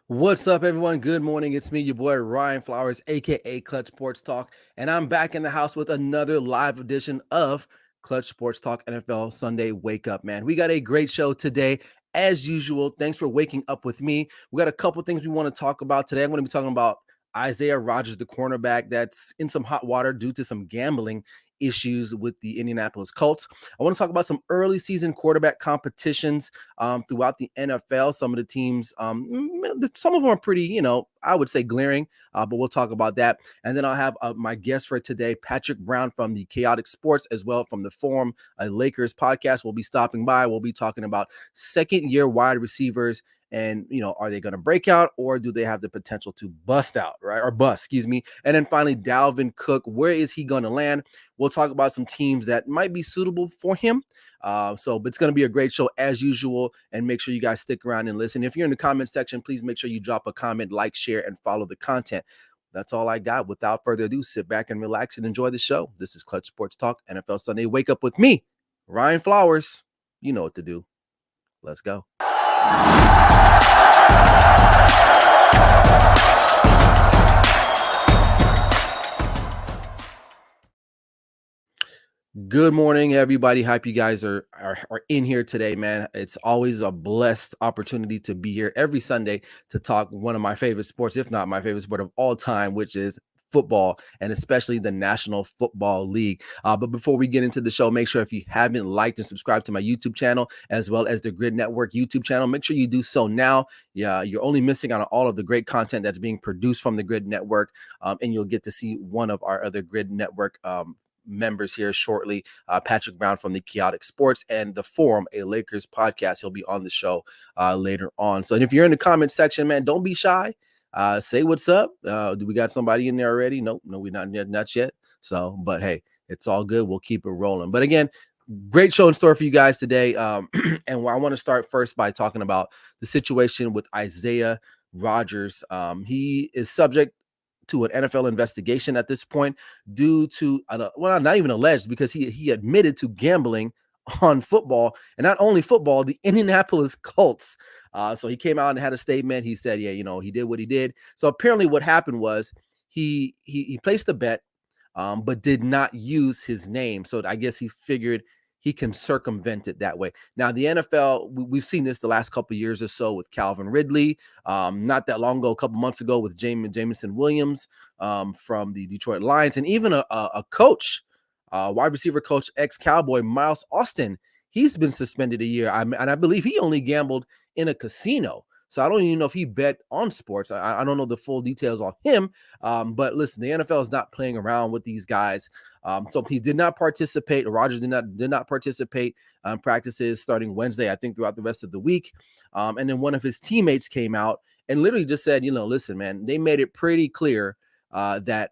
What's up, everyone? Good morning. It's me, your boy Ryan Flowers, aka Clutch Sports Talk, and I'm back in the house with another live edition of Clutch Sports Talk NFL Sunday Wake Up, man. We got a great show today, as usual. Thanks for waking up with me. We got a couple things we want to talk about today. I'm going to be talking about Isaiah Rodgers, the cornerback that's in some hot water due to some gambling issues with the Indianapolis Colts. I want to talk about some early season quarterback competitions throughout the NFL. Some of the teams, some of them are pretty, I would say glaring, but we'll talk about that. And then I'll have my guest for today, Patrick Brown from the Khaotik Sports, as well from the Forum, a Lakers podcast. Will be stopping by. We'll be talking about second year wide receivers and, are they going to break out or do they have the potential to bust out, right? Or bust, excuse me. And then finally, Dalvin Cook, where is he going to land? We'll talk about some teams that might be suitable for him. But it's going to be a great show as usual. And make sure you guys stick around and listen. If you're in the comment section, please make sure you drop a comment, like, share, and follow the content. That's all I got. Without further ado, sit back and relax and enjoy the show. This is Clutch Sports Talk, NFL Sunday Wake Up with me, Ryan Flowers. You know what to do. Let's go. Good morning, everybody. Hope you guys are in here today, man. It's always a blessed opportunity to be here every Sunday to talk one of my favorite sports, if not my favorite sport of all time, which is football, and especially the National Football League. But before we get into the show, make sure if you haven't liked and subscribed to my YouTube channel, as well as the Grid Network YouTube channel, make sure you do so now. Yeah, you're only missing out on all of the great content that's being produced from the Grid Network, and you'll get to see one of our other Grid Network members here shortly, Patrick Brown from the Khaotik Sports and the Forum, a Lakers podcast. He'll be on the show later on. So, and if you're in the comment section, man, don't be shy. Say what's up. Do we got somebody in there already? Nope, no, we're not yet. So, but hey, it's all good. We'll keep it rolling. But again, great show in store for you guys today. And I want to start first by talking about the situation with Isaiah Rodgers. He is subject to an NFL investigation at this point due to, not even alleged, because he admitted to gambling on football, and not only football, the Indianapolis Colts. So he came out and had a statement. He said, yeah, he did what he did. So apparently what happened was he placed a bet, but did not use his name. So I guess he figured he can circumvent it that way. Now, the NFL, we've seen this the last couple of years or so with Calvin Ridley. Not that long ago, a couple months ago with Jameson Williams from the Detroit Lions, and even a coach, wide receiver coach, ex-Cowboy Miles Austin. He's been suspended a year, and I believe he only gambled in a casino. So I don't even know if he bet on sports. I don't know the full details on him. But listen, the NFL is not playing around with these guys. So he did not participate. Rodgers did not participate in practices starting Wednesday, I think, throughout the rest of the week. And then one of his teammates came out and literally just said, listen, man, they made it pretty clear that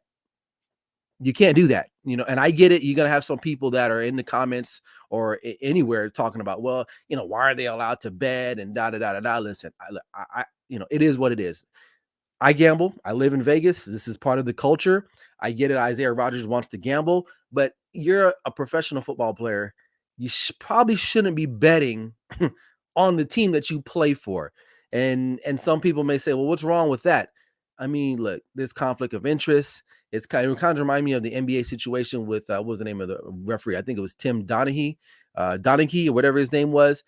you can't do that, and I get it. You're going to have some people that are in the comments or anywhere talking about, well, why are they allowed to bet and da. Listen, I it is what it is. I gamble. I live in Vegas. This is part of the culture. I get it. Isaiah Rodgers wants to gamble, but you're a professional football player. You probably shouldn't be betting on the team that you play for. And some people may say, well, what's wrong with that? I mean, look, there's conflict of interest. It kind of remind me of the NBA situation with what was the name of the referee? I think it was Tim Donaghy, or whatever his name was.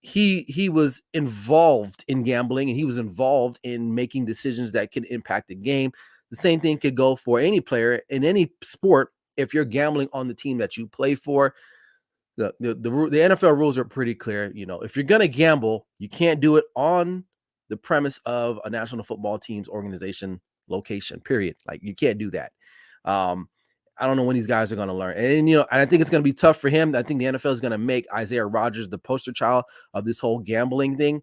He was involved in gambling, and he was involved in making decisions that can impact the game. The same thing could go for any player in any sport. If you're gambling on the team that you play for, the NFL rules are pretty clear. If you're going to gamble, you can't do it on the premise of a National Football Team's organization location, period. Like, you can't do that. I don't know when these guys are going to learn. And I think it's going to be tough for him. I think the NFL is going to make Isaiah Rodgers the poster child of this whole gambling thing,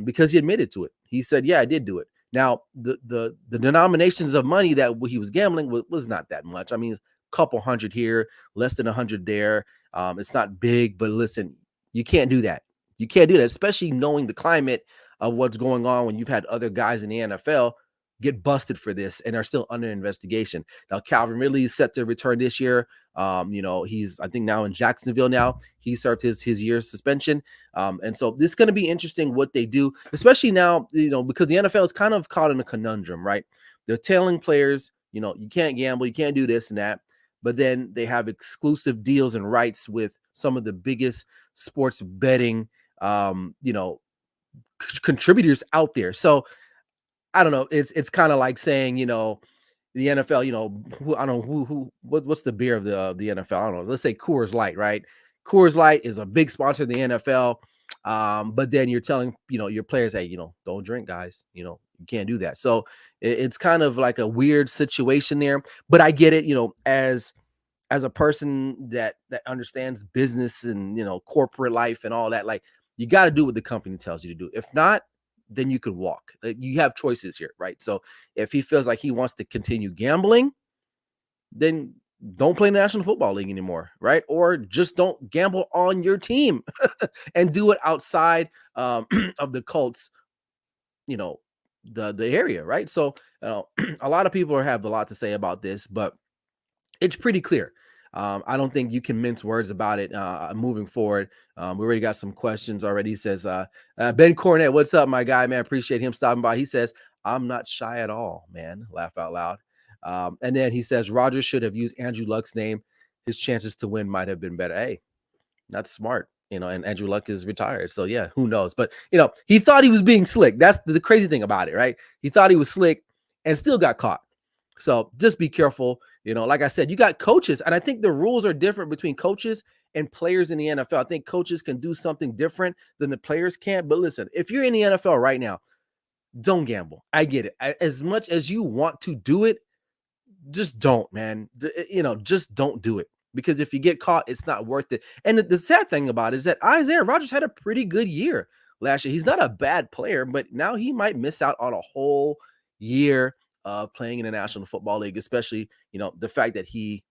because he admitted to it. He said, yeah, I did do it. Now, the denominations of money that he was gambling was not that much. I mean, a couple hundred here, less than 100 there. It's not big, but listen, you can't do that. You can't do that, especially knowing the climate of what's going on when you've had other guys in the NFL get busted for this and are still under investigation. Now, Calvin Ridley is set to return this year. He's, I think, now in Jacksonville now. He served his year suspension. And so this is going to be interesting what they do, especially now, because the NFL is kind of caught in a conundrum, right? They're telling players, you can't gamble, you can't do this and that. But then they have exclusive deals and rights with some of the biggest sports betting, contributors out there. So I don't know. It's kind of like saying, the NFL, I don't know what's the beer of the NFL? I don't know. Let's say Coors Light, right? Coors Light is a big sponsor of the NFL. But then you're telling, your players, hey, don't drink, guys. You can't do that. So it's kind of like a weird situation there. But I get it, as a person that understands business and corporate life and all that, like you got to do what the company tells you to do. If not, then you could walk. You have choices here, right? So if he feels like he wants to continue gambling, then don't play National Football League anymore, right? Or just don't gamble on your team and do it outside of the Colts, the area, right? So a lot of people have a lot to say about this, but it's pretty clear. I don't think you can mince words about it moving forward. We already got some questions already. He says, Ben Cornett, what's up, my guy, man? Appreciate him stopping by. He says, I'm not shy at all, man. Laugh out loud. And then he says, Rodgers should have used Andrew Luck's name. His chances to win might have been better. Hey, that's smart. And Andrew Luck is retired. So, yeah, who knows? But, he thought he was being slick. That's the crazy thing about it, right? He thought he was slick and still got caught. So just be careful. Like I said, you got coaches, and I think the rules are different between coaches and players in the NFL. I think coaches can do something different than the players can. But listen, if you're in the NFL right now, don't gamble. I get it. As much as you want to do it, just don't, man. Just don't do it. Because if you get caught, it's not worth it. And the sad thing about it is that Isaiah Rodgers had a pretty good year last year. He's not a bad player, but now he might miss out on a whole year playing in the National Football League, especially, the fact that he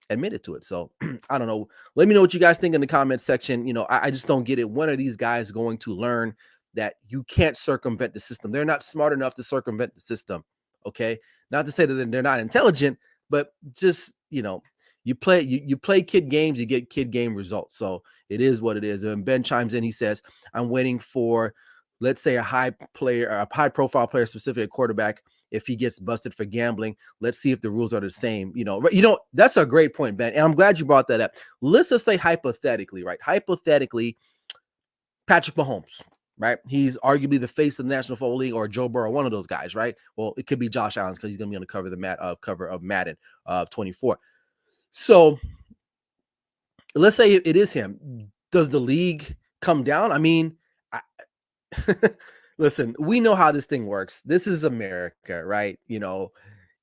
admitted to it. So I don't know. Let me know what you guys think in the comments section. I just don't get it. When are these guys going to learn that you can't circumvent the system? They're not smart enough to circumvent the system. Okay. Not to say that they're not intelligent, but just, you play kid games, you get kid game results. So it is what it is. And Ben chimes in, he says, I'm waiting for, let's say, a high profile player, specifically a quarterback. If he gets busted for gambling, let's see if the rules are the same. That's a great point, Ben. And I'm glad you brought that up. Let's just say hypothetically, right? Hypothetically, Patrick Mahomes, right? He's arguably the face of the National Football League, or Joe Burrow, one of those guys, right? Well, it could be Josh Allen because he's going to be on the cover of Madden 24. So let's say it is him. Does the league come down? I mean, listen, we know how this thing works. This is America, right?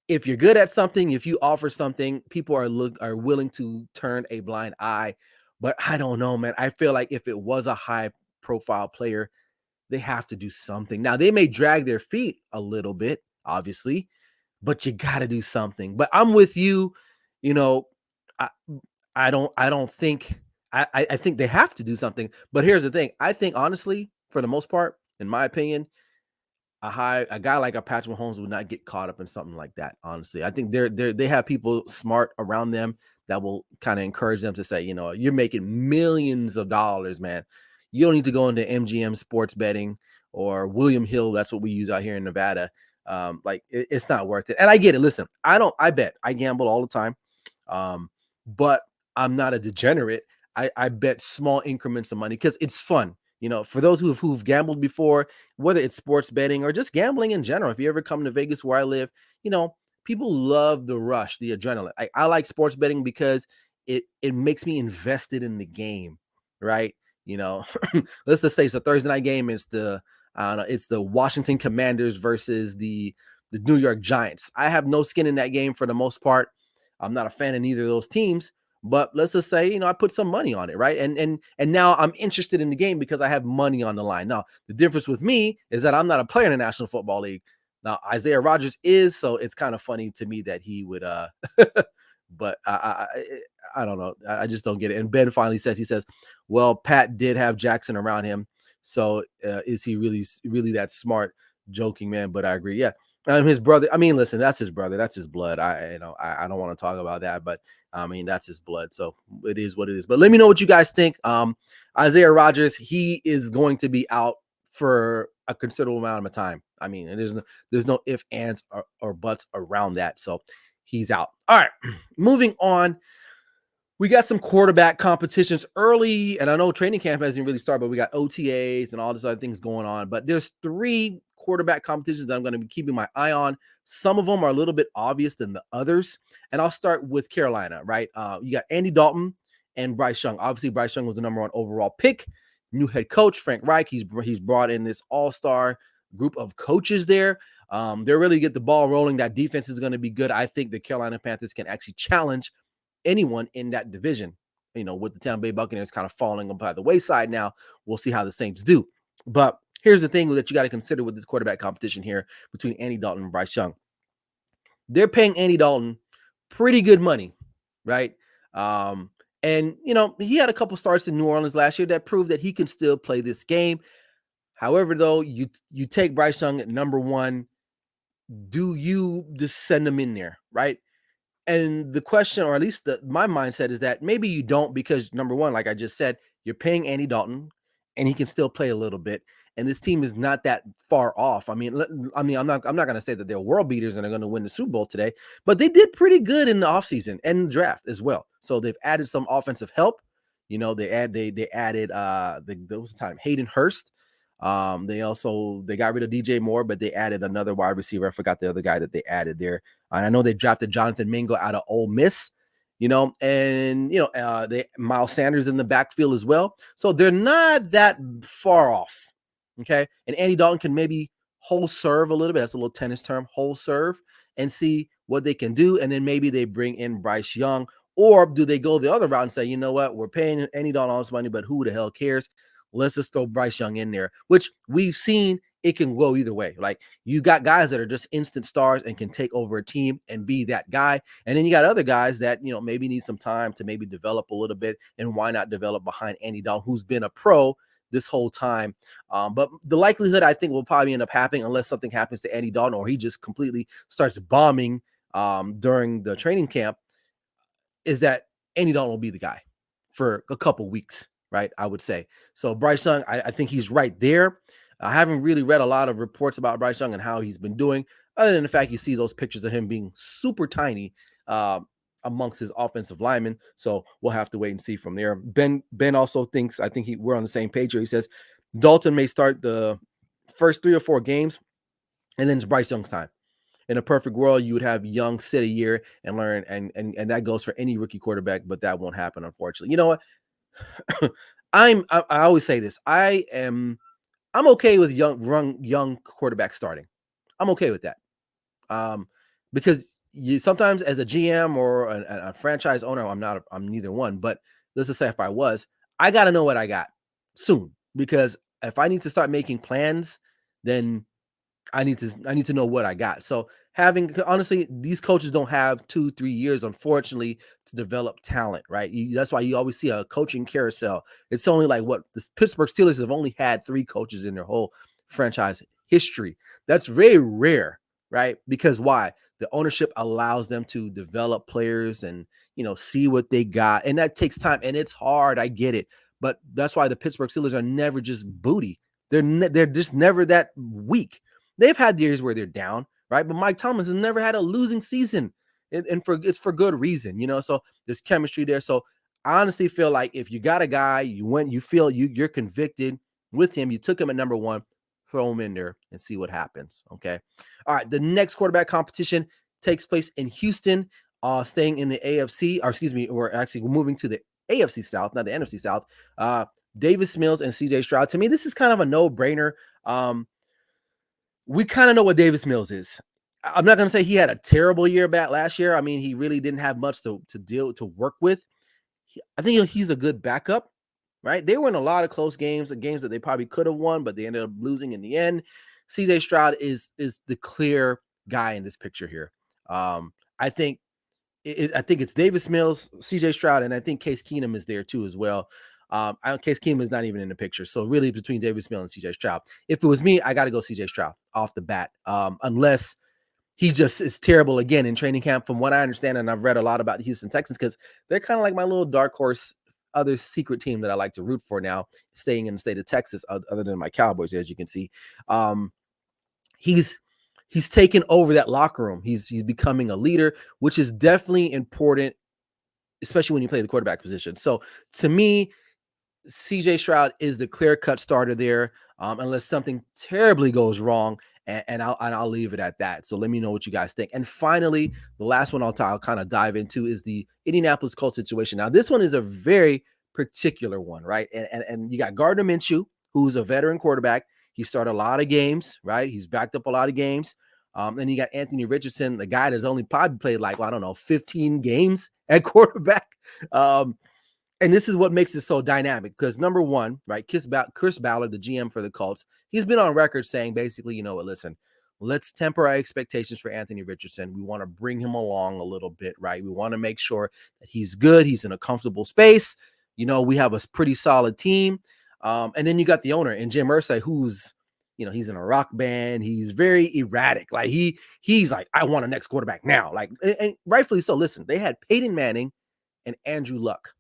If you're good at something, if you offer something, people are willing to turn a blind eye. But I don't know, man. I feel like if it was a high profile player, they have to do something. Now, they may drag their feet a little bit, obviously, but you got to do something. But I'm with you. I don't think, I think they have to do something. But here's the thing. I think, honestly, for the most part, in my opinion, a guy like a Patrick Mahomes would not get caught up in something like that. Honestly, I think they have people smart around them that will kind of encourage them to say, you're making millions of dollars, man. You don't need to go into MGM sports betting or William Hill. That's what we use out here in Nevada. It's not worth it. And I get it. Listen, I bet. I gamble all the time. But I'm not a degenerate. I bet small increments of money because it's fun. For those who've gambled before, whether it's sports betting or just gambling in general, if you ever come to Vegas where I live, people love the rush, the adrenaline. I like sports betting because it makes me invested in the game, right? Let's just say it's a Thursday night game. It's the Washington Commanders versus the New York Giants. I have no skin in that game for the most part. I'm not a fan of neither of those teams. But let's just say, I put some money on it, right? And now I'm interested in the game because I have money on the line. Now, the difference with me is that I'm not a player in the National Football League. Now, Isaiah Rodgers is, so it's kind of funny to me that he would, but I don't know. I just don't get it. And Ben finally says, well, Pat did have Jackson around him. So is he really that smart? Joking, man, but I agree. Yeah. His brother. I mean, listen, that's his brother. That's his blood. I don't want to talk about that, but I mean, that's his blood. So it is what it is. But let me know what you guys think. Isaiah Rodgers, he is going to be out for a considerable amount of time. I mean, and there's no ifs, ands, or buts around that. So he's out. All right, moving on. We got some quarterback competitions early, and I know training camp hasn't really started, but we got OTAs and all these other things going on. But there's 3 quarterback competitions that I'm going to be keeping my eye on. Some of them are a little bit obvious than the others, and I'll start with Carolina, right? You got Andy Dalton and Bryce Young. Obviously, Bryce Young was the #1 overall pick. New head coach Frank Reich. He's brought in this all-star group of coaches there. They're really get the ball rolling. That defense is going to be good. I think the Carolina Panthers can actually challenge anyone in that division. With the Tampa Bay Buccaneers kind of falling by the wayside now, we'll see how the Saints do. But here's the thing that you got to consider with this quarterback competition here between Andy Dalton and Bryce Young. They're paying Andy Dalton pretty good money, right? And he had a couple starts in New Orleans last year that proved that he can still play this game. However, though, you take Bryce Young at #1, do you just send him in there, right? And the question, or at least my mindset, is that maybe you don't, because #1, like I just said, you're paying Andy Dalton, and he can still play a little bit. And this team is not that far off. I'm not going to say that they're world beaters and are going to win the Super Bowl today, but they did pretty good in the offseason and the draft as well. So they've added some offensive help. They added Hayden Hurst. They got rid of DJ Moore, but they added another wide receiver. I forgot the other guy that they added there. And I know they drafted Jonathan Mingo out of Ole Miss, they Miles Sanders in the backfield as well. So they're not that far off. Okay. And Andy Dalton can maybe whole serve a little bit. That's a little tennis term, whole serve, and see what they can do. And then maybe they bring in Bryce Young, or do they go the other route and say, you know what, we're paying Andy Dalton all this money, but who the hell cares? Let's just throw Bryce Young in there, which we've seen it can go either way. Like, you got guys that are just instant stars and can take over a team and be that guy. And then you got other guys that, maybe need some time to maybe develop a little bit. And why not develop behind Andy Dalton, who's been a pro this whole time? But the likelihood, I think, will probably end up happening, unless something happens to Andy Dalton or he just completely starts bombing during the training camp, is that Andy Dalton will be the guy for a couple weeks. Right, I would say. So Bryce Young, I think he's right there. I haven't really read a lot of reports about Bryce Young and how he's been doing, other than the fact you see those pictures of him being super tiny amongst his offensive linemen. So we'll have to wait and see from there. Ben also thinks, I think we're on the same page here. He says Dalton may start the first 3 or 4 games, and then it's Bryce Young's time. In a perfect world, you would have Young sit a year and learn, and that goes for any rookie quarterback, but that won't happen, unfortunately. You know what? I always say this. I'm okay with young quarterback starting. I'm okay with that. Because you sometimes, as a GM or a franchise owner, I'm neither one, but let's just say if I was, I got to know what I got soon, because if I need to start making plans, then I need to know what I got. So honestly, these coaches don't have 2-3 years, unfortunately, to develop talent, right? That's why you always see a coaching carousel. It's only like the Pittsburgh Steelers have only had 3 coaches in their whole franchise history. That's very rare, right? Because why? The ownership allows them to develop players and, see what they got. And that takes time, and it's hard. I get it. But that's why the Pittsburgh Steelers are never just booty. They're just never that weak. They've had years where they're down, right? But Mike Tomlin has never had a losing season, and it's for good reason, So there's chemistry there. So I honestly feel like if you got a guy, you're convicted with him, you took him at #1, throw him in there and see what happens. Okay. All right. The next quarterback competition takes place in Houston, staying in the AFC, or excuse me, we're actually moving to the AFC South, not the NFC South. Davis Mills and CJ Stroud. To me, this is kind of a no-brainer. We kind of know what Davis Mills is. I'm not going to say he had a terrible year back last year. I mean, he really didn't have much to work with. I think he's a good backup, right? They were in a lot of close games that they probably could have won, but they ended up losing in the end. CJ Stroud is the clear guy in this picture here. I think it's Davis Mills, CJ Stroud, and I think Case Keenum is there too as well. Case Keenum is not even in the picture. So really between Davis Mills and CJ Stroud. If it was me, I got to go CJ Stroud off the bat. Unless he just is terrible again in training camp, from what I understand. And I've read a lot about the Houston Texans because they're kind of like my little dark horse, other secret team that I like to root for now, staying in the state of Texas, other than my Cowboys, as you can see. Um, he's taken over that locker room. He's becoming a leader, which is definitely important, especially when you play the quarterback position. So to me, CJ Stroud is the clear-cut starter there, unless something terribly goes wrong, and I'll leave it at that. So let me know what you guys think. And finally, the last one I'll kind of dive into is the Indianapolis Colts situation. Now, this one is a very particular one, right? And you got Gardner Minshew, who's a veteran quarterback. He started a lot of games, right? He's backed up a lot of games. And you got Anthony Richardson, the guy that's only probably played like, well, I don't know, 15 games at quarterback. And this is what makes it so dynamic because, number one, right, Chris Ballard, the GM for the Colts, he's been on record saying basically, you know what, listen, let's temper our expectations for Anthony Richardson. We want to bring him along a little bit, right? We want to make sure that he's good. He's in a comfortable space. You know, we have a pretty solid team. And then you got the owner and Jim Irsay, who's, you know, he's in a rock band. He's very erratic. Like he's like, I want a next quarterback now. Like, and rightfully so. Listen, they had Peyton Manning and Andrew Luck.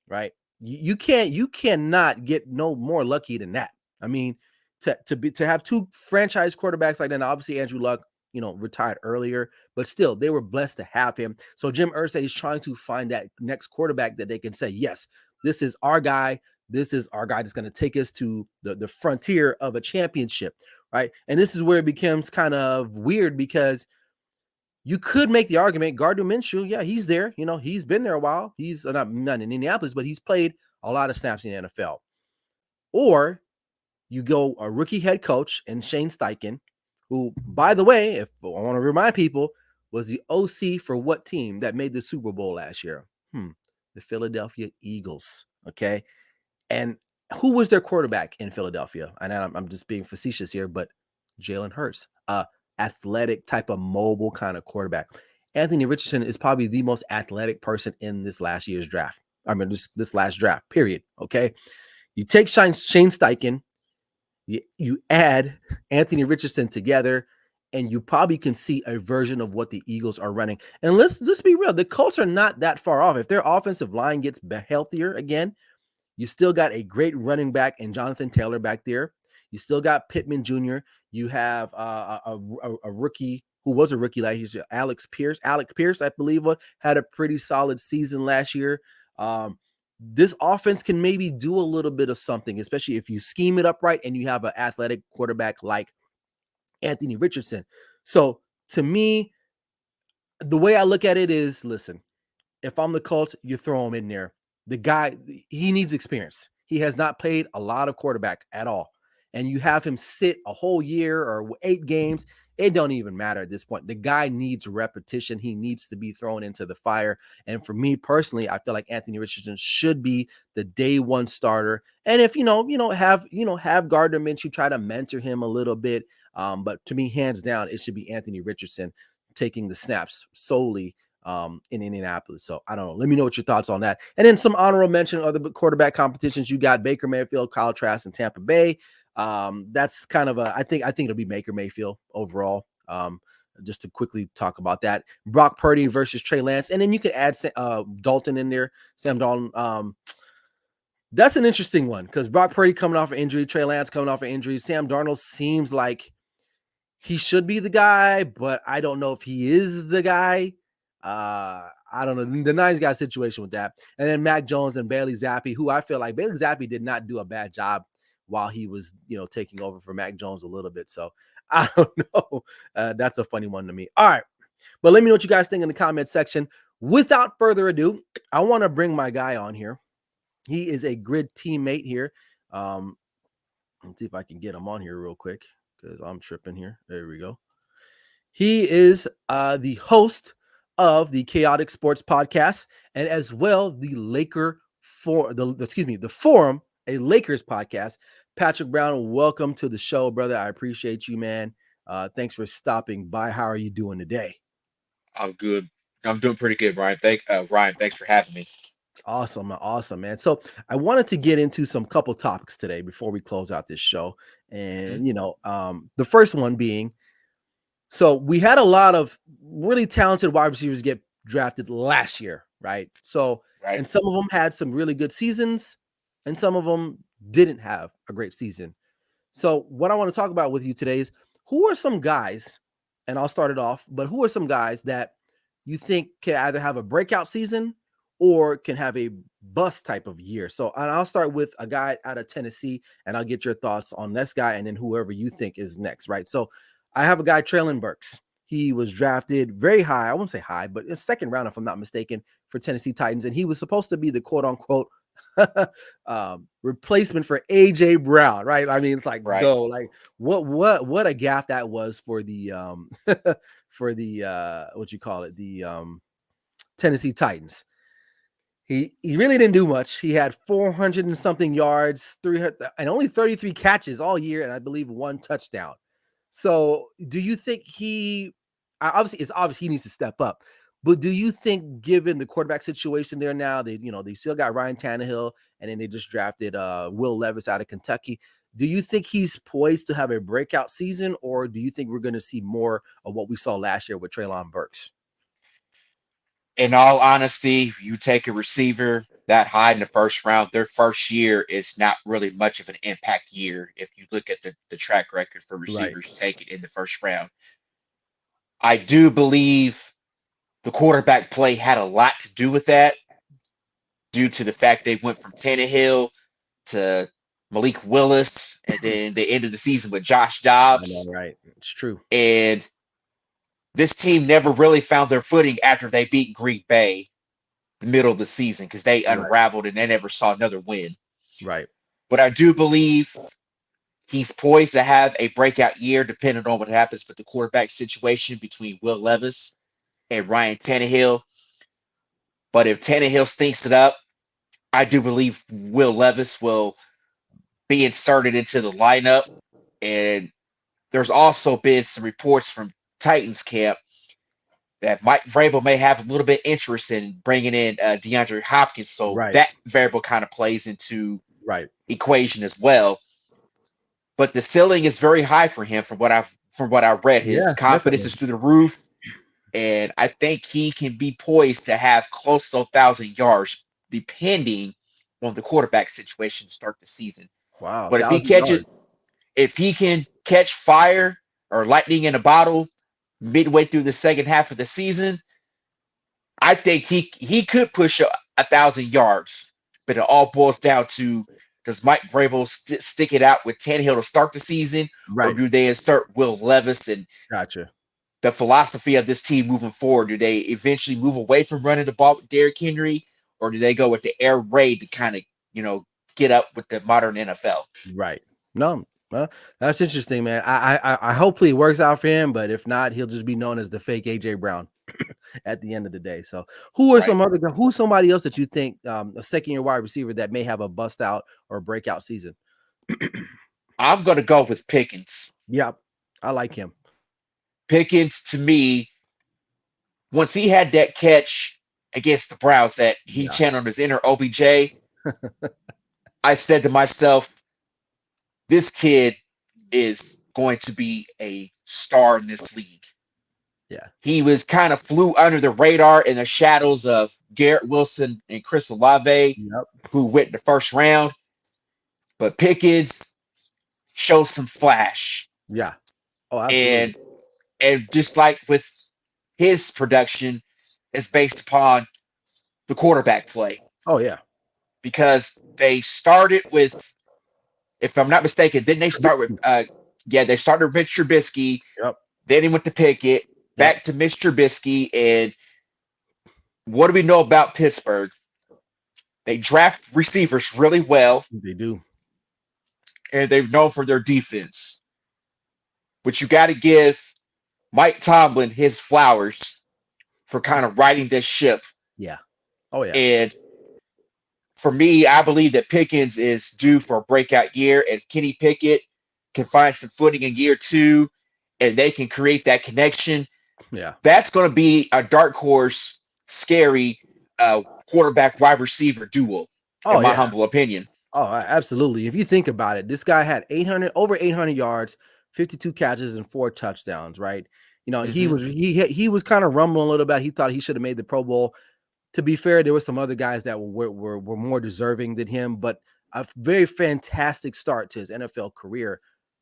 Right? You cannot get no more lucky than that. I mean, to have two franchise quarterbacks like that. Now, obviously Andrew Luck, you know, retired earlier, but still they were blessed to have him. So Jim Irsay is trying to find that next quarterback that they can say, yes, this is our guy. This is our guy that's going to take us to the frontier of a championship, right? And this is where it becomes kind of weird because you could make the argument Gardner Minshew, yeah, he's there. You know, he's been there a while. He's not in Indianapolis, but he's played a lot of snaps in the NFL. Or you go a rookie head coach and Shane Steichen, who, by the way, if I want to remind people, was the OC for what team that made the Super Bowl last year? The Philadelphia Eagles. Okay. And who was their quarterback in Philadelphia? And I'm just being facetious here, but Jalen Hurts, athletic type of mobile kind of quarterback. Anthony Richardson is probably the most athletic person in this last year's draft. I mean, this last draft, period. Okay. You take Shane Steichen, you add Anthony Richardson together, and you probably can see a version of what the Eagles are running. And let's be real. The Colts are not that far off. If their offensive line gets healthier again, you still got a great running back in Jonathan Taylor back there. You still got Pittman Jr. You have a rookie who was a rookie last year, Alex Pierce, I believe, had a pretty solid season last year. This offense can maybe do a little bit of something, especially if you scheme it up right and you have an athletic quarterback like Anthony Richardson. So to me, the way I look at it is, listen, if I'm the Colts, you throw him in there. The guy, he needs experience. He has not played a lot of quarterback at all. And you have him sit a whole year or 8 games. It don't even matter at this point. The guy needs repetition. He needs to be thrown into the fire. And for me personally, I feel like Anthony Richardson should be the day one starter. And if have Gardner Minshew try to mentor him a little bit. But to me, hands down, it should be Anthony Richardson taking the snaps solely in Indianapolis. So I don't know. Let me know what your thoughts on that. And then some honorable mention other quarterback competitions. You got Baker Mayfield, Kyle Trask, and Tampa Bay. That's kind of I think it'll be Baker Mayfield overall. Just to quickly talk about that. Brock Purdy versus Trey Lance. And then you could add Dalton in there, Sam Dalton. That's an interesting one because Brock Purdy coming off an injury, Trey Lance coming off an injury. Sam Darnold seems like he should be the guy, but I don't know if he is the guy. I don't know. The Niners got a situation with that. And then Mac Jones and Bailey Zappi, who I feel like Bailey Zappi did not do a bad job while he was, taking over for Mac Jones a little bit. So I don't know. That's a funny one to me. All right. But let me know what you guys think in the comment section. Without further ado, I want to bring my guy on here. He is a grid teammate here. Let's see if I can get him on here real quick because I'm tripping here. There we go. He is the host of the Khaotik Sports Podcast and as well the Forum, a Lakers podcast. Patrick Brown, welcome to the show, brother. I appreciate you, man. Thanks for stopping by. How are you doing today? I'm good. I'm doing pretty good, Ryan. Ryan, thanks for having me. Awesome, man. So I wanted to get into some couple topics today before we close out this show. And, Mhm. the first one being So we had a lot of really talented wide receivers get drafted last year, right? So, right? and some of them had some really good seasons, and some of them didn't have a great season. So, what I want to talk about with you today is who are some guys, and I'll start it off, but who are some guys that you think can either have a breakout season or can have a bust type of year? So, and I'll start with a guy out of Tennessee, and I'll get your thoughts on this guy and then whoever you think is next, right? So, I have a guy, Traylon Burks. He was drafted very high. I won't say high, but in second round, if I'm not mistaken, for Tennessee Titans. And he was supposed to be the quote unquote replacement for AJ Brown, right? I mean, it's like Right. go like what a gaff that was for the for the what you call it, the Tennessee Titans. He really didn't do much. He had 400 and something yards, 300 and only 33 catches all year, and I believe one touchdown. So, do you think obviously it's obvious he needs to step up, but do you think given the quarterback situation there now, they still got Ryan Tannehill and then they just drafted Will Levis out of Kentucky. Do you think he's poised to have a breakout season, or do you think we're going to see more of what we saw last year with Traylon Burks? In all honesty, you take a receiver that high in the first round, their first year is not really much of an impact year if you look at the track record for Right. receivers taken in the first round. I do believe the quarterback play had a lot to do with that due to the fact they went from Tannehill to Malik Willis, and then they ended the season with Josh I know, Dobbs. right? It's true. And this team never really found their footing after they beat Green Bay the middle of the season because they Right. unraveled and they never saw another win. Right. But I do believe he's poised to have a breakout year depending on what happens with the quarterback situation between Will Levis and Ryan Tannehill. But if Tannehill stinks it up, I do believe Will Levis will be inserted into the lineup. And there's also been some reports from Titans camp that Mike Vrabel may have a little bit interest in bringing in DeAndre Hopkins. So Right. that variable kind of plays into Right. equation as well. But the ceiling is very high for him from what I read. His Yeah, confidence definitely. is through the roof, and I think he can be poised to have close to 1,000 yards, depending on the quarterback situation to start the season. Wow, But 1,000 yards. if he can catch fire or lightning in a bottle midway through the second half of the season, I think he could push 1,000 yards. But it all boils down to, does Mike Vrabel stick it out with Tannehill to start the season, or Right. do they insert Will Levis and Gotcha. the philosophy of this team moving forward? Do they eventually move away from running the ball with Derrick Henry, or do they go with the air raid to kind of get up with the modern NFL? Right. No, well, that's interesting, man. I hopefully it works out for him, but if not, he'll just be known as the fake AJ Brown at the end of the day. So, Right. who's somebody else that you think a second year wide receiver that may have a bust out or breakout season? I'm going to go with Pickens. Yep, I like him. Pickens, to me, once he had that catch against the Browns that he Yeah, channeled his inner OBJ, I said to myself, this kid is going to be a star in this league. yeah, He was kind of flew under the radar in the shadows of Garrett Wilson and Chris Olave, yep, who went in the first round. But Pickens showed some flash. yeah. Oh, absolutely. And just like with his production, is based upon the quarterback play. Oh, yeah. Because they started with, if I'm not mistaken, didn't they start with they started with Mitch Trubisky, Yep, then he went to Pickett, yep. back to Mitch Trubisky, and what do we know about Pittsburgh? They draft receivers really well, They do. and they're known for their defense. But you got to give Mike Tomlin his flowers for kind of riding this ship. Yeah. Oh, yeah. And for me, I believe that Pickens is due for a breakout year, and Kenny Pickett can find some footing in year two, and they can create that connection. Yeah. That's going to be a dark horse, scary quarterback wide receiver duo, Oh, in my yeah. humble opinion. Oh, absolutely. If you think about it, this guy had over 800 yards, 52 catches, and 4 touchdowns, right? He Mm-hmm. was kind of rumbling a little bit. He thought he should have made the Pro Bowl. To be fair, there were some other guys that were more deserving than him, but a very fantastic start to his NFL career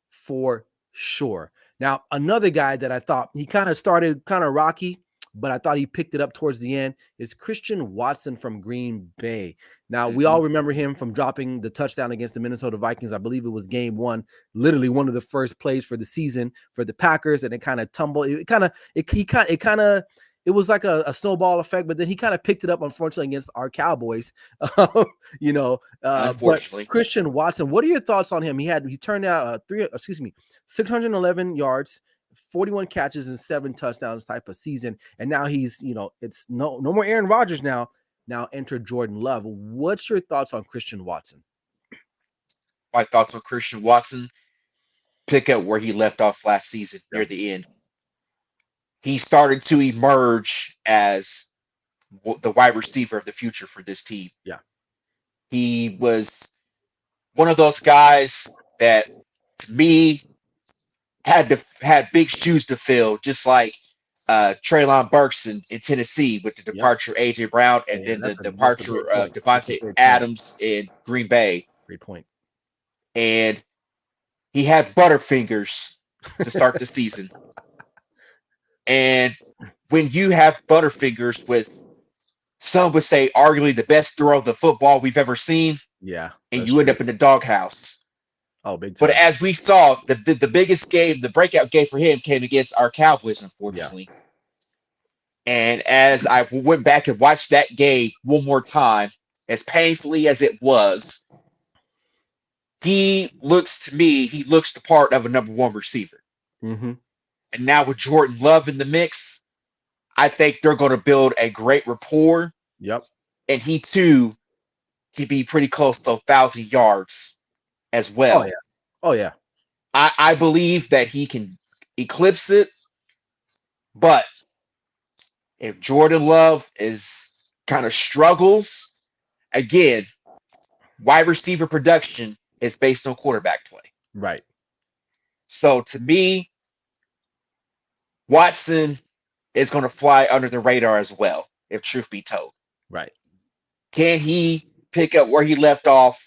for sure. Now, another guy that I thought he kind of started kind of rocky, but I thought he picked it up towards the end is Christian Watson from Green Bay. Now, we Mm-hmm. all remember him from dropping the touchdown against the Minnesota Vikings. I believe it was game one, literally one of the first plays for the season for the Packers, and it kind of tumbled. It was like a snowball effect, but then he kind of picked it up, unfortunately, against our Cowboys. But Unfortunately. Christian Watson, what are your thoughts on him? He turned out 611 yards, 41 catches, and 7 touchdowns type of season. And now he's, it's no more Aaron Rodgers now. Now enter Jordan Love. What's your thoughts on Christian Watson? My thoughts on Christian Watson, pick up where he left off last season near the end. He started to emerge as the wide receiver of the future for this team. Yeah. He was one of those guys that, to me, had big shoes to fill, just like Treylon Burks in Tennessee with the departure of A.J. Brown and then the departure of Devontae Adams in Green Bay. Great point. And he had Butterfingers to start the season. And when you have Butterfingers with, some would say, arguably the best throw of the football we've ever seen, and you end up in the doghouse. Oh, big time. But as we saw, the biggest game, the breakout game for him came against our Cowboys, unfortunately. Yeah. And as I went back and watched that game one more time, as painfully as it was, he looks the part of a number one receiver. Mm-hmm. And now with Jordan Love in the mix, I think they're going to build a great rapport. Yep. And he, too, can be pretty close to 1,000 yards as well. Oh, yeah. I believe that he can eclipse it. But if Jordan Love kind of struggles, again, wide receiver production is based on quarterback play. Right. So to me, Watson is going to fly under the radar as well, if truth be told. Right. Can he pick up where he left off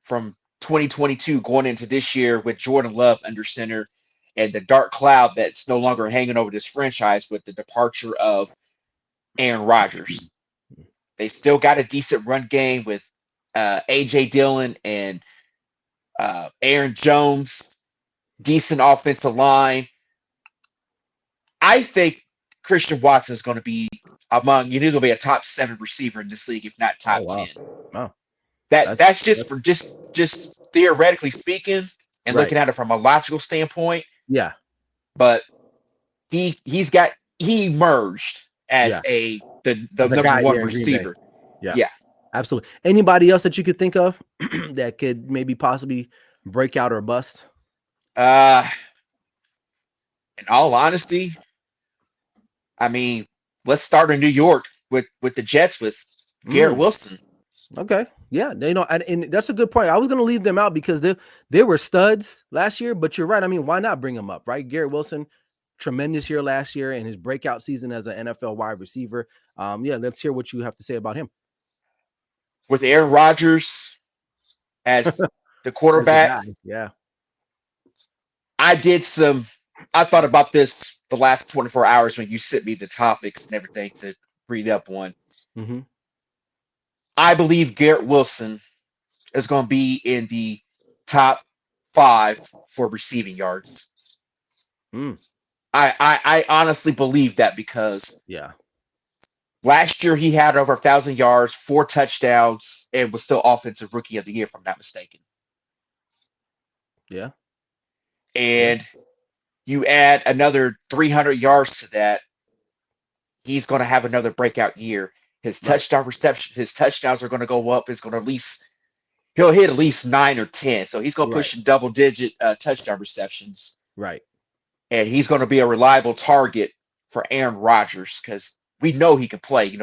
from 2022 going into this year with Jordan Love under center and the dark cloud that's no longer hanging over this franchise with the departure of Aaron Rodgers? They still got a decent run game with A.J. Dillon and Aaron Jones, decent offensive line. I think Christian Watson is going to be going to be a top 7 receiver in this league, if not top 10. Wow. That's just theoretically speaking and looking at it from a logical standpoint. Yeah. But he emerged as the number one receiver. Yeah. Absolutely. Anybody else that you could think of that could maybe possibly break out or bust? In all honesty, I mean, let's start in New York with the Jets with Garrett Wilson. Okay. Yeah. And that's a good point. I was going to leave them out because they were studs last year, but you're right. I mean, why not bring them up, right? Garrett Wilson, tremendous year last year and his breakout season as an NFL wide receiver. Let's hear what you have to say about him. With Aaron Rodgers as the quarterback. Yeah. I thought about this the last 24 hours when you sent me the topics and everything to read up on. Mm-hmm. I believe Garrett Wilson is going to be in the top 5 for receiving yards. I honestly believe that because last year he had over 1,000 yards, 4 touchdowns, and was still offensive rookie of the year, if I'm not mistaken. Yeah. And you add another 300 yards to that, he's going to have another breakout year. His touchdown reception, his touchdowns are going to go up. He'll hit at least 9 or 10. So he's going to push in double-digit touchdown receptions. Right. And he's going to be a reliable target for Aaron Rodgers because we know he can play.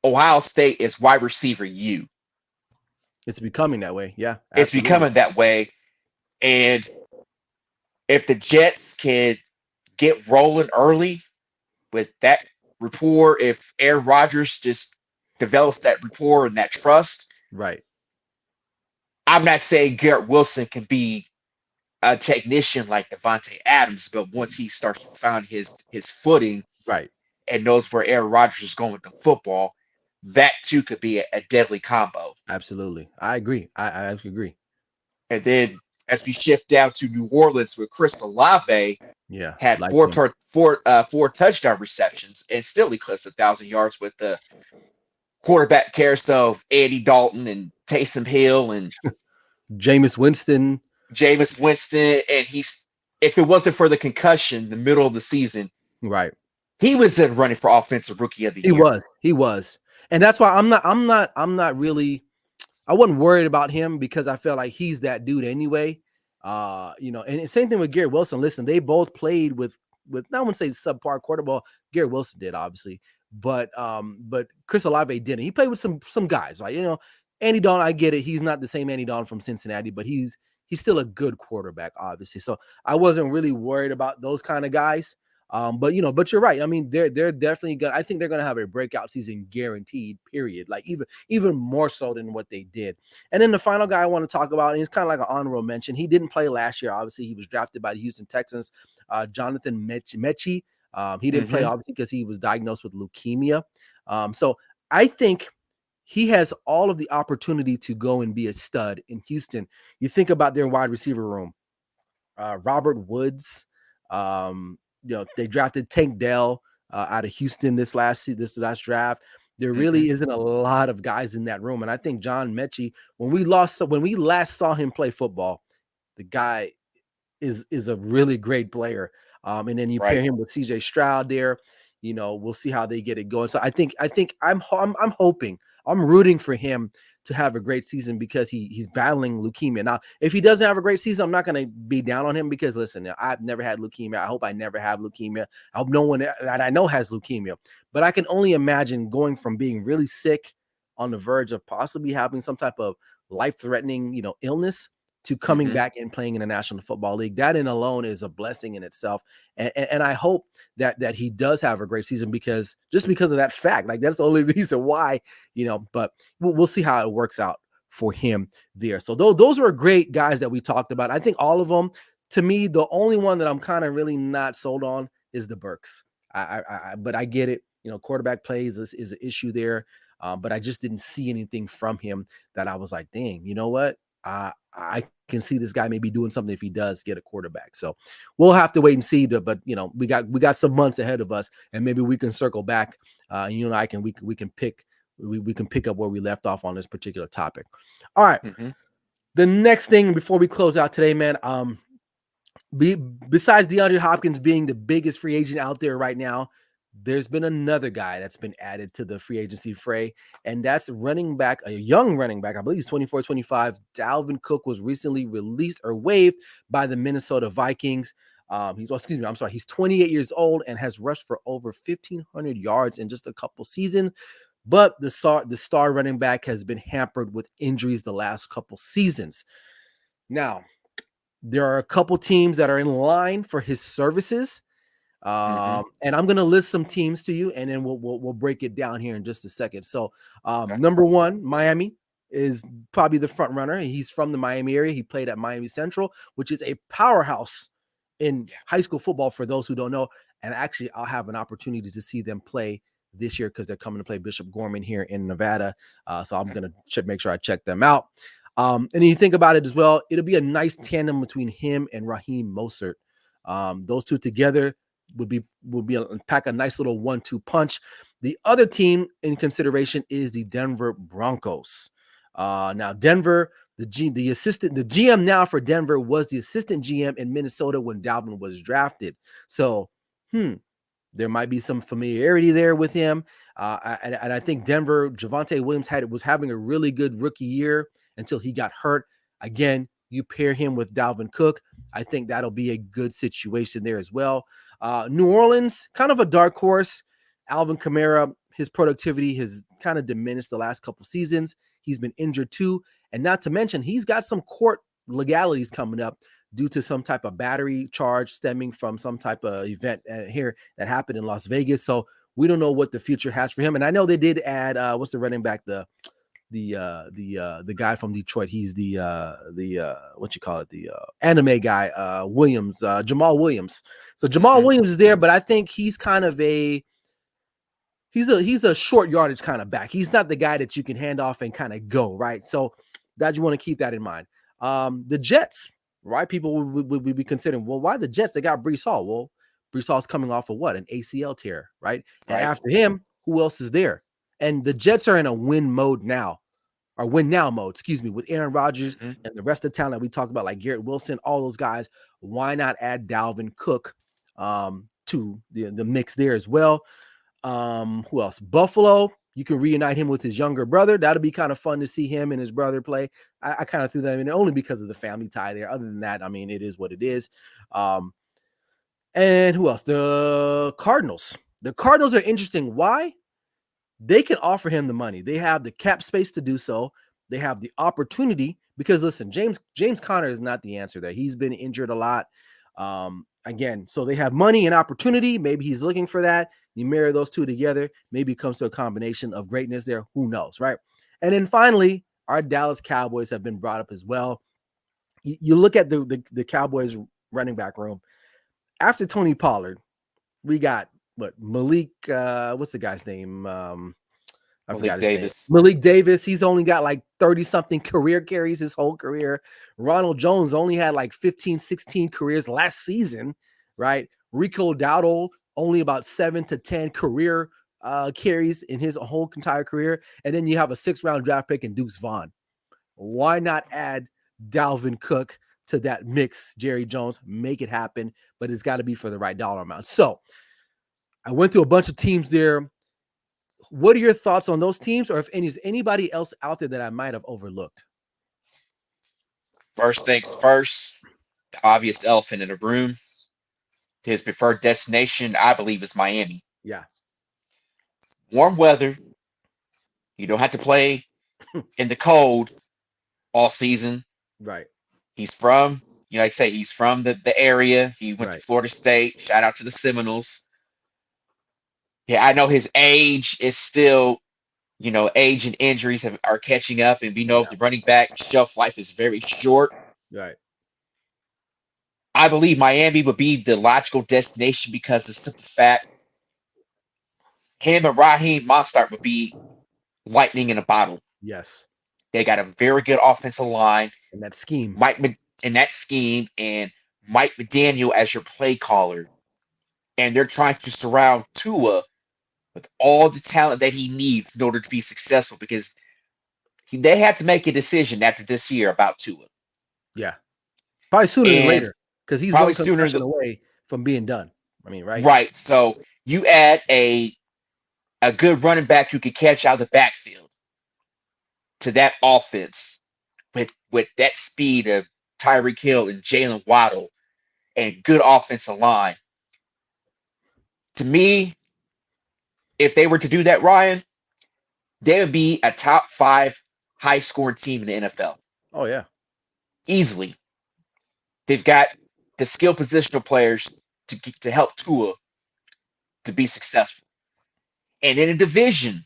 Ohio State is wide receiver U. It's becoming that way. Yeah. Absolutely. It's becoming that way. And if the Jets can get rolling early with that rapport, if Aaron Rodgers just develops that rapport and that trust, Right. I'm not saying Garrett Wilson can be a technician like Devontae Adams, but once he starts to find his footing Right. and knows where Aaron Rodgers is going with the football, that too could be a deadly combo. Absolutely. I agree. I actually agree. And then as we shift down to New Orleans with Chris Olave, Yeah. had Like four him. four touchdown receptions and still eclipsed 1,000 yards with the quarterback carousel of Andy Dalton and Taysom Hill and Jameis Winston. Jameis Winston. And if it wasn't for the concussion in the middle of the season, Right. he was in running for offensive rookie of the He year. was. He was. And that's why I'm not really, I wasn't worried about him because I felt like he's that dude anyway. And same thing with Garrett Wilson. Listen, they both played with I wouldn't say subpar quarterback. Garrett Wilson did, obviously, but Chris Olave didn't. He played with some guys, right? Andy Dalton, I get it. He's not the same Andy Dalton from Cincinnati, but he's still a good quarterback, obviously. So I wasn't really worried about those kind of guys. But you're right. I mean, they're definitely good. I think they're gonna have a breakout season guaranteed, period. Like even more so than what they did. And then the final guy I want to talk about, and he's kind of like an honorable mention. He didn't play last year. Obviously, he was drafted by the Houston Texans. Jonathan Mechie. He didn't play Mm-hmm. obviously because he was diagnosed with leukemia. So I think he has all of the opportunity to go and be a stud in Houston. You think about their wide receiver room. Robert Woods. They drafted Tank Dell out of Houston this last draft. There Mm-hmm. really isn't a lot of guys in that room, and I think John Mechie, when we last saw him play football, the guy is a really great player. And then you pair Right. him with CJ Stroud there. We'll see how they get it going. So I think I'm hoping, I'm rooting for him to have a great season because he's battling leukemia. Now, if he doesn't have a great season, I'm not going to be down on him because listen, I've never had leukemia. I hope I never have leukemia. I hope no one that I know has leukemia. But I can only imagine going from being really sick on the verge of possibly having some type of life-threatening, illness to coming Mm-hmm. back and playing in the National Football League. That in alone is a blessing in itself. And I hope that he does have a great season because of that fact. Like that's the only reason why, but we'll see how it works out for him there. So those were great guys that we talked about. I think all of them, to me, the only one that I'm kind of really not sold on is the Burks. But I get it. Quarterback plays is an issue there. But I just didn't see anything from him that I was like, dang, you know what? I can see this guy maybe doing something if he does get a quarterback. So we'll have to wait and see. But we got some months ahead of us, and maybe we can circle back. And you and I can we can pick up where we left off on this particular topic. All right. Mm-hmm. The next thing before we close out today, man. Besides DeAndre Hopkins being the biggest free agent out there right now, there's been another guy that's been added to the free agency fray, and that's running back, a young running back. I believe he's 24, 25. Dalvin Cook was recently released or waived by the Minnesota Vikings. He's 28 years old and has rushed for over 1,500 yards in just a couple seasons. But the star running back has been hampered with injuries the last couple seasons. Now, there are a couple teams that are in line for his services. Mm-hmm. And I'm gonna list some teams to you, and then we'll break it down here in just a second. So, Okay. number one, Miami is probably the front runner. He's from the Miami area. He played at Miami Central, which is a powerhouse in Yeah. high school football. For those who don't know, and actually, I'll have an opportunity to see them play this year because they're coming to play Bishop Gorman here in Nevada. So I'm gonna make sure I check them out. And you think about it as well, it'll be a nice tandem between him and Raheem Mostert. Those two together would pack a nice little 1-2 punch. The other team in consideration is the Denver Broncos. Now Denver, the GM now for Denver was the assistant GM in Minnesota when Dalvin was drafted. So, there might be some familiarity there with him. And I think Denver, Javonte Williams was having a really good rookie year until he got hurt. Again, you pair him with Dalvin Cook. I think that'll be a good situation there as well. New Orleans, kind of a dark horse. Alvin Kamara, his productivity has kind of diminished the last couple seasons. He's been injured too. And not to mention, he's got some court legalities coming up due to some type of battery charge stemming from some type of event here that happened in Las Vegas. So we don't know what the future has for him. And I know they did add what's the running back, the guy from Detroit. He's the what you call it, the anime guy, Williams, Jamal Williams. So Jamal Williams is there, but I think he's kind of he's a short yardage kind of back. He's not the guy that you can hand off and kind of go, right? So that you want to keep that in mind. The Jets, right? People would be considering, well, why the Jets? They got Brees Hall. Well, Brees Hall's coming off of what? An ACL tear, right? And after him, who else is there? And the Jets are in a win mode now, or win now mode, excuse me, with Aaron Rodgers and the rest of the talent that we talked about, like Garrett Wilson, all those guys. Why not add Dalvin Cook to the mix there as well? Who else? Buffalo. You can reunite him with his younger brother. That'll be kind of fun to see him and his brother play. I kind of threw that in only because of the family tie there. Other than that, I mean, it is what it is. And who else? The Cardinals. The Cardinals are interesting. Why? They can offer him the money. They have the cap space to do so. They have the opportunity because, listen, James Conner is not the answer there. He's been injured a lot. Again, so they have money and opportunity. Maybe he's looking for that. You marry those two together, maybe it comes to a combination of greatness there. Who knows, right? And then finally, our Dallas Cowboys have been brought up as well. You look at the Cowboys running back room. After Tony Pollard, we got Malik, what's the guy's name? I forgot his name. Malik Davis. He's only got like 30-something career carries his whole career. Ronald Jones only had like 15, 16 careers last season, right? Rico Dowdle, only about 7 to 10 career carries in his whole entire career. And then you have a 6th-round draft pick in Deuce Vaughn. Why not add Dalvin Cook to that mix, Jerry Jones? Make it happen, but it's got to be for the right dollar amount. So I went through a bunch of teams there. What are your thoughts on those teams, or if is anybody else out there that I might have overlooked? First things first, the obvious elephant in the room. His preferred destination, I believe, is Miami. Yeah. Warm weather. You don't have to play in the cold all season. Right. He's from, like I say, he's from the area. He went to Florida State. Shout out to the Seminoles. Yeah, I know his age is still, age and injuries are catching up. And we know the running back shelf life is very short. Right. I believe Miami would be the logical destination because it's the fact him and Raheem Mostert would be lightning in a bottle. Yes. They got a very good offensive line. And that scheme. And Mike McDaniel as your play caller. And they're trying to surround Tua with all the talent that he needs in order to be successful because they have to make a decision after this year about Tua. Yeah. Probably sooner than later because he's probably one concussion away from being done. I mean, right? Right. So you add a good running back who can catch out of the backfield to that offense with that speed of Tyreek Hill and Jalen Waddle and good offensive line. To me, if they were to do that, Ryan, they would be a top 5 high-scoring team in the NFL. Oh, yeah. Easily. They've got the skill positional players to help Tua to be successful. And in a division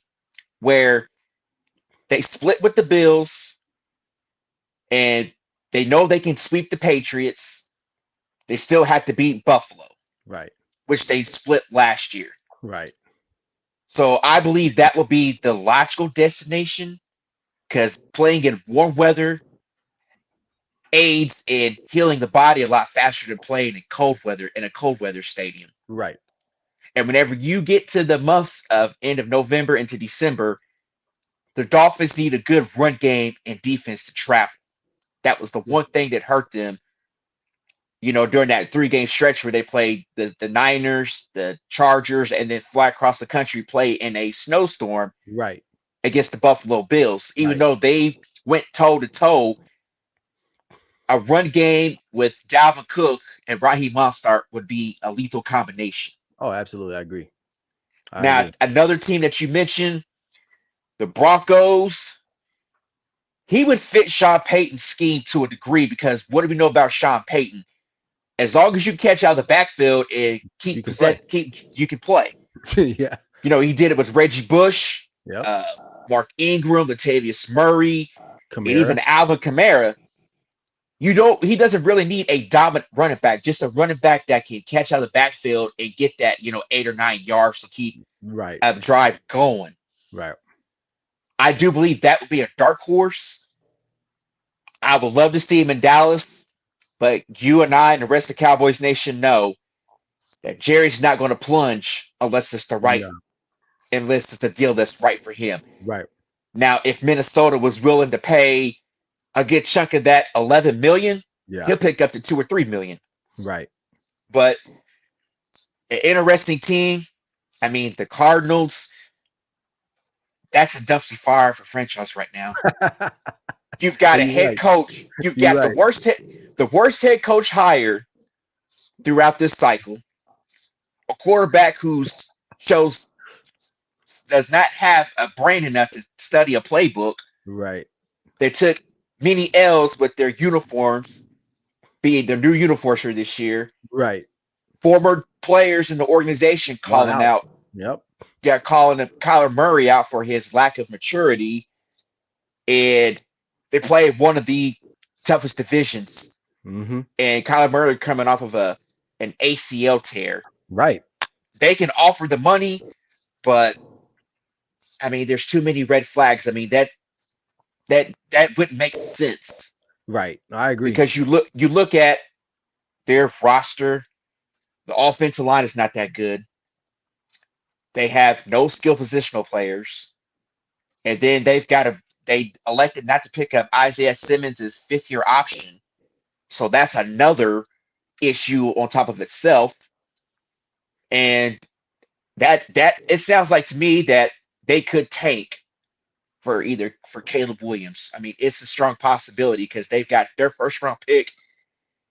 where they split with the Bills and they know they can sweep the Patriots, they still have to beat Buffalo. Right. Which they split last year. Right. So I believe that will be the logical destination because playing in warm weather aids in healing the body a lot faster than playing in cold weather in a cold weather stadium. Right. And whenever you get to the months of end of November into December, the Dolphins need a good run game and defense to travel. That was the one thing that hurt them, during that 3-game stretch where they played the Niners, the Chargers, and then fly across the country play in a snowstorm against the Buffalo Bills. Even though they went toe-to-toe, a run game with Dalvin Cook and Raheem Mostert would be a lethal combination. Oh, absolutely. I agree. Another team that you mentioned, the Broncos, he would fit Sean Payton's scheme to a degree because what do we know about Sean Payton? As long as you catch out of the backfield and You can play. you can play. Yeah. You know, he did it with Reggie Bush, Yep. Mark Ingram, Latavius Murray, and even Kamara. Alvin Kamara. He doesn't really need a dominant running back, just a running back that can catch out of the backfield and get that, 8 or 9 yards to keep Right. a drive going. Right. I do believe that would be a dark horse. I would love to see him in Dallas, but you and I and the rest of the Cowboys Nation know that Jerry's not going to plunge unless it's unless it's the deal that's right for him. Right. Now, if Minnesota was willing to pay a good chunk of that $11 million, he'll pick up to $2 or $3 million. Right. But an interesting team. I mean, the Cardinals. That's a dumpster fire for franchise right now. You've got a head coach. You've got the worst head coach hired throughout this cycle. A quarterback who does not have a brain enough to study a playbook. Right. They took many L's with their uniforms, being their new uniforms for this year. Right. Former players in the organization calling out. Yep. Yeah, calling Kyler Murray out for his lack of maturity. And they play one of the toughest divisions. Mm-hmm. And Kyler Murray coming off of an ACL tear. Right. They can offer the money, but I mean, there's too many red flags. I mean, that wouldn't make sense. Right. I agree. Because you look at their roster, the offensive line is not that good. They have no skill positional players. And then they elected not to pick up Isaiah Simmons' fifth-year option. So that's another issue on top of itself. And that it sounds like to me that they could take for Caleb Williams. I mean, it's a strong possibility because they've got their first-round pick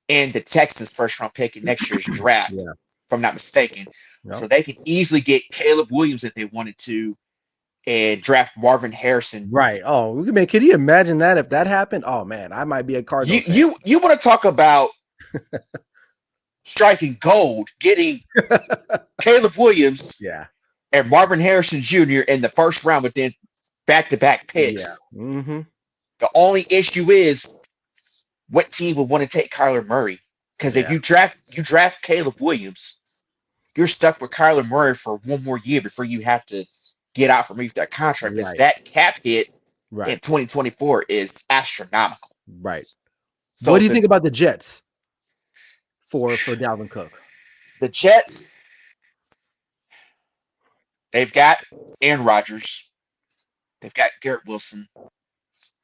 and the Texans' first-round pick in next year's draft, if I'm not mistaken. Yep. So they can easily get Caleb Williams if they wanted to and draft Marvin Harrison. Right. Oh, man, can you imagine that if that happened? Oh, man, I might be a Cardinals fan. You want to talk about striking gold, getting Caleb Williams and Marvin Harrison Jr. in the first round within back-to-back picks. Yeah. Mm-hmm. The only issue is what team would want to take Kyler Murray? Because if you draft Caleb Williams, you're stuck with Kyler Murray for one more year before you have to get out from that contract. Because that cap hit in 2024 is astronomical. Right. So what do you think about the Jets for Dalvin Cook? The Jets, they've got Aaron Rodgers. They've got Garrett Wilson,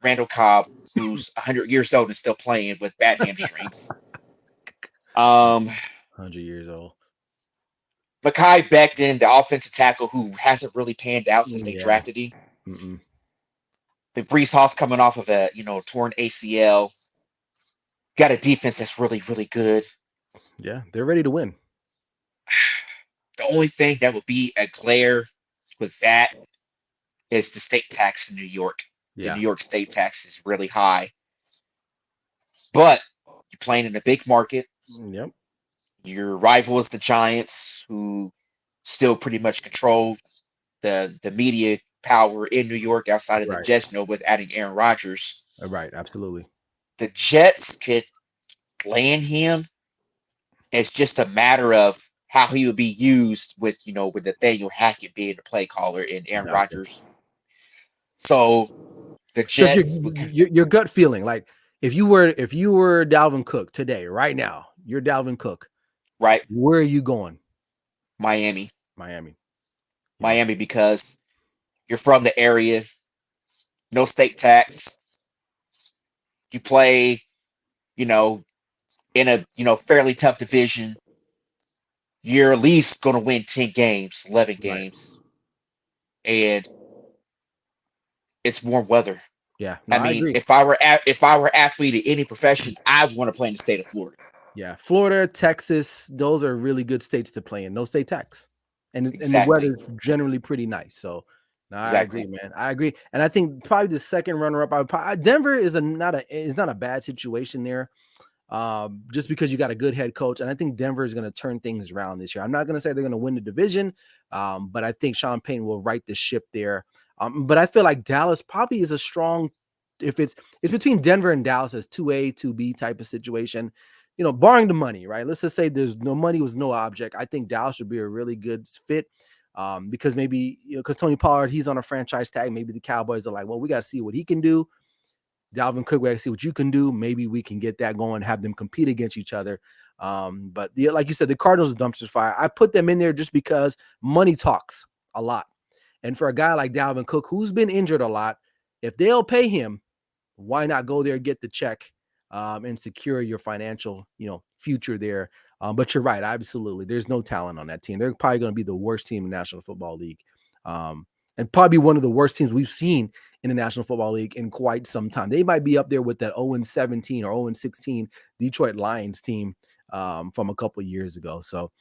Randall Cobb, who's 100 years old and still playing with bad hamstrings. 100 years old. Mekhi Becton, the offensive tackle, who hasn't really panned out since they drafted him. Mm-mm. The Brees Hall's coming off of a torn ACL. Got a defense that's really, really good. Yeah, they're ready to win. The only thing that would be a glare with that is the state tax in New York. The New York state tax is really high. But you're playing in a big market. Yep. Your rival is the Giants, who still pretty much control the media power in New York outside of the Jets, with adding Aaron Rodgers. Right, absolutely. The Jets could land him. It's just a matter of how he would be used with Nathaniel Hackett being the play caller and Aaron Rodgers. So the Jets. So your gut feeling, like if you were Dalvin Cook today, right now, you're Dalvin Cook. Right. Where are you going? Miami, because you're from the area. No state tax. You play, in a fairly tough division. You're at least going to win 10 games, 11 games. And it's warm weather. Yeah. No, I agree. if I were athlete in any profession, I would want to play in the state of Florida. Yeah, Florida, Texas, those are really good states to play in. No state tax. And the weather's generally pretty nice. So No, I agree, Exactly. man. I agree, and I think probably the second runner-up. Denver is not a bad situation there. Just because you got a good head coach. And I think Denver is going to turn things around this year. I'm not going to say they're going to win the division, but I think Sean Payton will right the ship there. But I feel like Dallas probably is a strong, if it's between Denver and Dallas as 2A, 2B type of situation, barring the money, right? Let's just say there's no money was no object. I think Dallas would be a really good fit. Because maybe, because Tony Pollard, he's on a franchise tag. Maybe the Cowboys are like, well, we got to see what he can do. Dalvin Cook, we see what you can do. Maybe we can get that going, have them compete against each other. But like you said, the Cardinals are dumpster fire. I put them in there just because money talks a lot. And for a guy like Dalvin Cook, who's been injured a lot, if they'll pay him, why not go there, get the check, and secure your financial, future there. But you're right. Absolutely. There's no talent on that team. They're probably going to be the worst team in the National Football League. And probably one of the worst teams we've seen in the National Football League in quite some time. They might be up there with that 0-17 or 0-16 Detroit Lions team from a couple of years ago. So,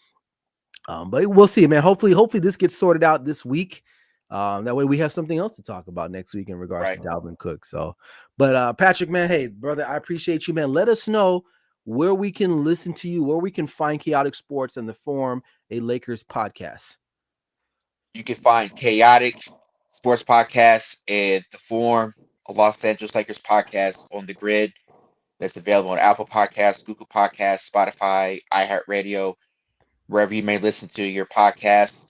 but we'll see, man. Hopefully this gets sorted out this week. That way we have something else to talk about next week in regards to Dalvin Cook. So, but Patrick, man, hey, brother, I appreciate you, man. Let us know where we can listen to you, where we can find Khaotik Sports and the Forum, a Lakers podcast. You can find Khaotik Sports Podcast and the Forum, a Los Angeles Lakers podcast on the grid. That's available on Apple Podcasts, Google Podcasts, Spotify, iHeartRadio, wherever you may listen to your podcast.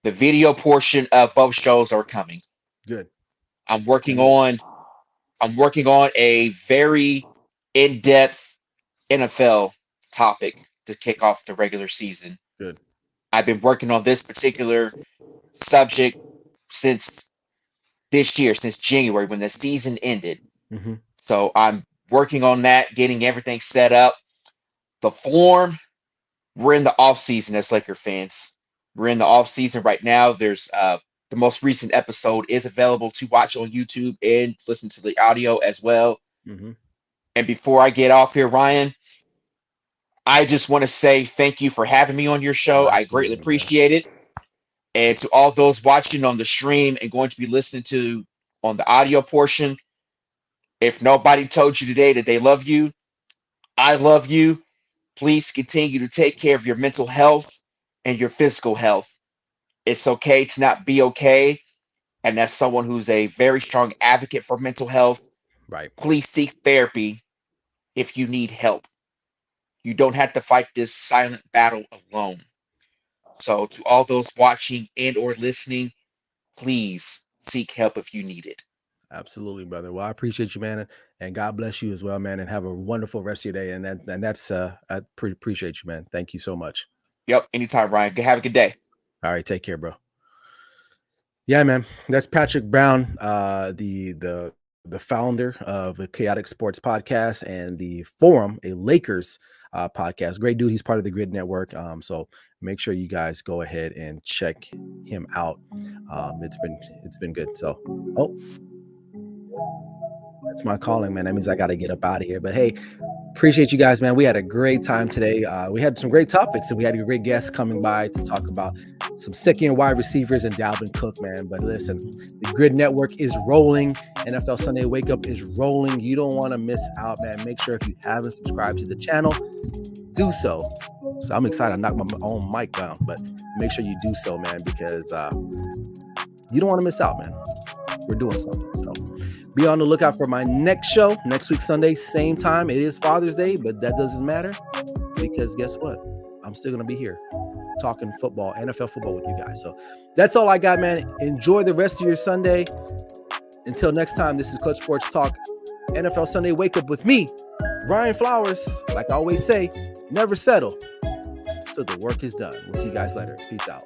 The video portion of both shows are coming. Good. I'm working on a very in-depth NFL topic to kick off the regular season. Good. I've been working on this particular subject since this year, since January, when the season ended. Mm-hmm. So I'm working on that, getting everything set up. The Forum, we're in the off season as Laker fans. We're in the off season right now. There's the most recent episode is available to watch on YouTube and listen to the audio as well. Mm-hmm. And before I get off here, Ryan, I just want to say thank you for having me on your show. I greatly appreciate it. And to all those watching on the stream and going to be listening to on the audio portion, if nobody told you today that they love you, I love you. Please continue to take care of your mental health and your physical health. It's okay to not be okay. And as someone who's a very strong advocate for mental health, right, please seek therapy if you need help. You don't have to fight this silent battle alone. So to all those watching and or listening, please seek help if you need it. Absolutely, brother. Well, I appreciate you, man, and God bless you as well, man, and have a wonderful rest of your day. And that's I appreciate you, man. Thank you so much. Yep, anytime, Ryan. Have a good day. All right, take care, bro. Yeah, man. That's Patrick Brown, the founder of the Khaotik Sports Podcast and the Forum, a Lakers podcast. Great dude. He's part of the Grid Network. So make sure you guys go ahead and check him out. It's been good. So, that's my calling, man. That means I got to get up out of here. But hey, appreciate you guys, man. We had a great time today. We had some great topics, and we had a great guest coming by to talk about some second wide receivers and Dalvin Cook, man. But listen, the Grid Network is rolling. NFL Sunday Wake Up is rolling. You don't want to miss out, man. Make sure if you haven't subscribed to the channel, do so. So I'm excited. I knocked my own mic down, but make sure you do so, man, because you don't want to miss out, man. We're doing something. So be on the lookout for my next show next week, Sunday, same time. It is Father's Day, but that doesn't matter because guess what? I'm still going to be here talking football, NFL football with you guys. So that's all I got, man. Enjoy the rest of your Sunday. Until next time, this is Clutch Sports Talk, NFL Sunday Wake Up with me, Ryan Flowers. Like I always say, never settle till the work is done. We'll see you guys later. Peace out.